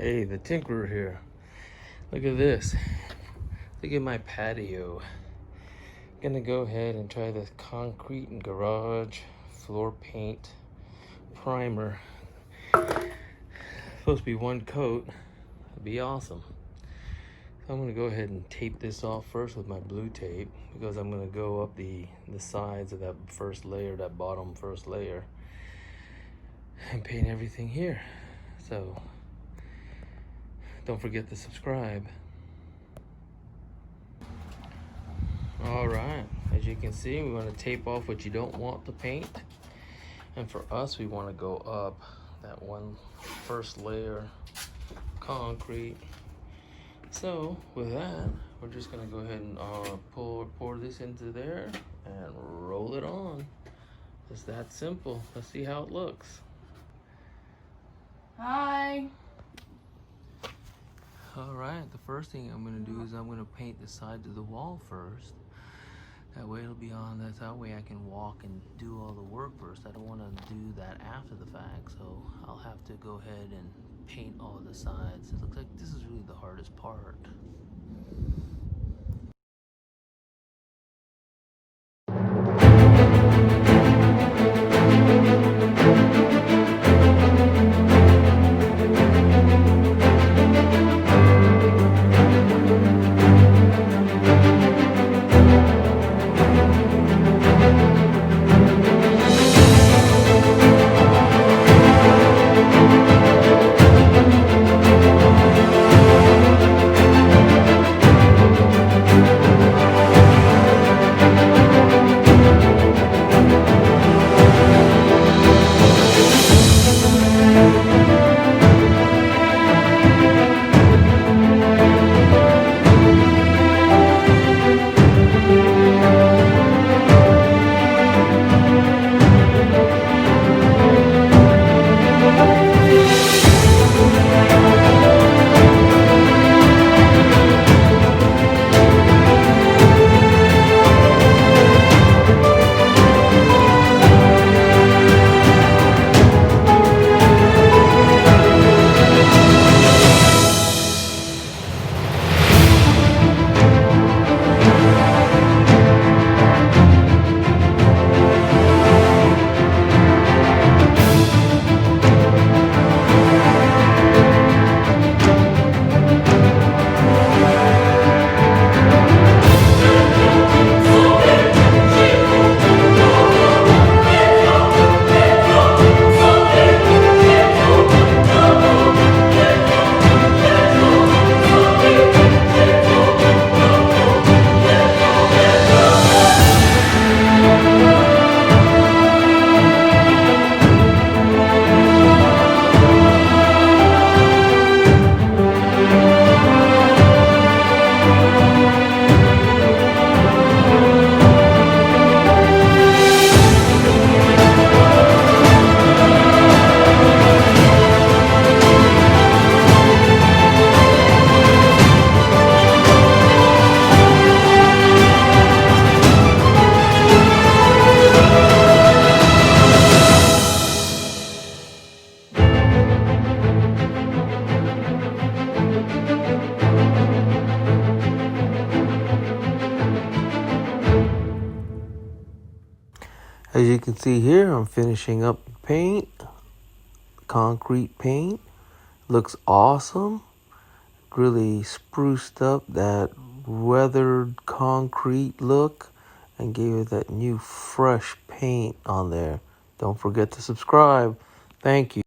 Hey, the tinkerer here. Look at this. Look at my patio. Gonna go ahead and try this concrete and garage floor paint primer. Supposed to be one coat. That'd be awesome. So I'm gonna go ahead and tape this off first with my blue tape, because I'm gonna go up the sides of that first layer, that bottom first layer, and paint everything here. So don't forget to subscribe. All right, as you can see, we want to tape off what you don't want to paint, and for us, we want to go up that one first layer concrete. So with that, we're just gonna go ahead and pour this into there and roll it on. It's that simple. Let's see how it looks. Hi. All right, the first thing I'm gonna do is I'm gonna paint the sides of the wall first. That way it'll be on, that way I can walk and do all the work first. I don't wanna do that after the fact, so I'll have to go ahead and paint all the sides. It looks like this is really the hardest part. As you can see here, I'm finishing up the paint, concrete paint. Looks awesome. Really spruced up that weathered concrete look and gave it that new fresh paint on there. Don't forget to subscribe. Thank you.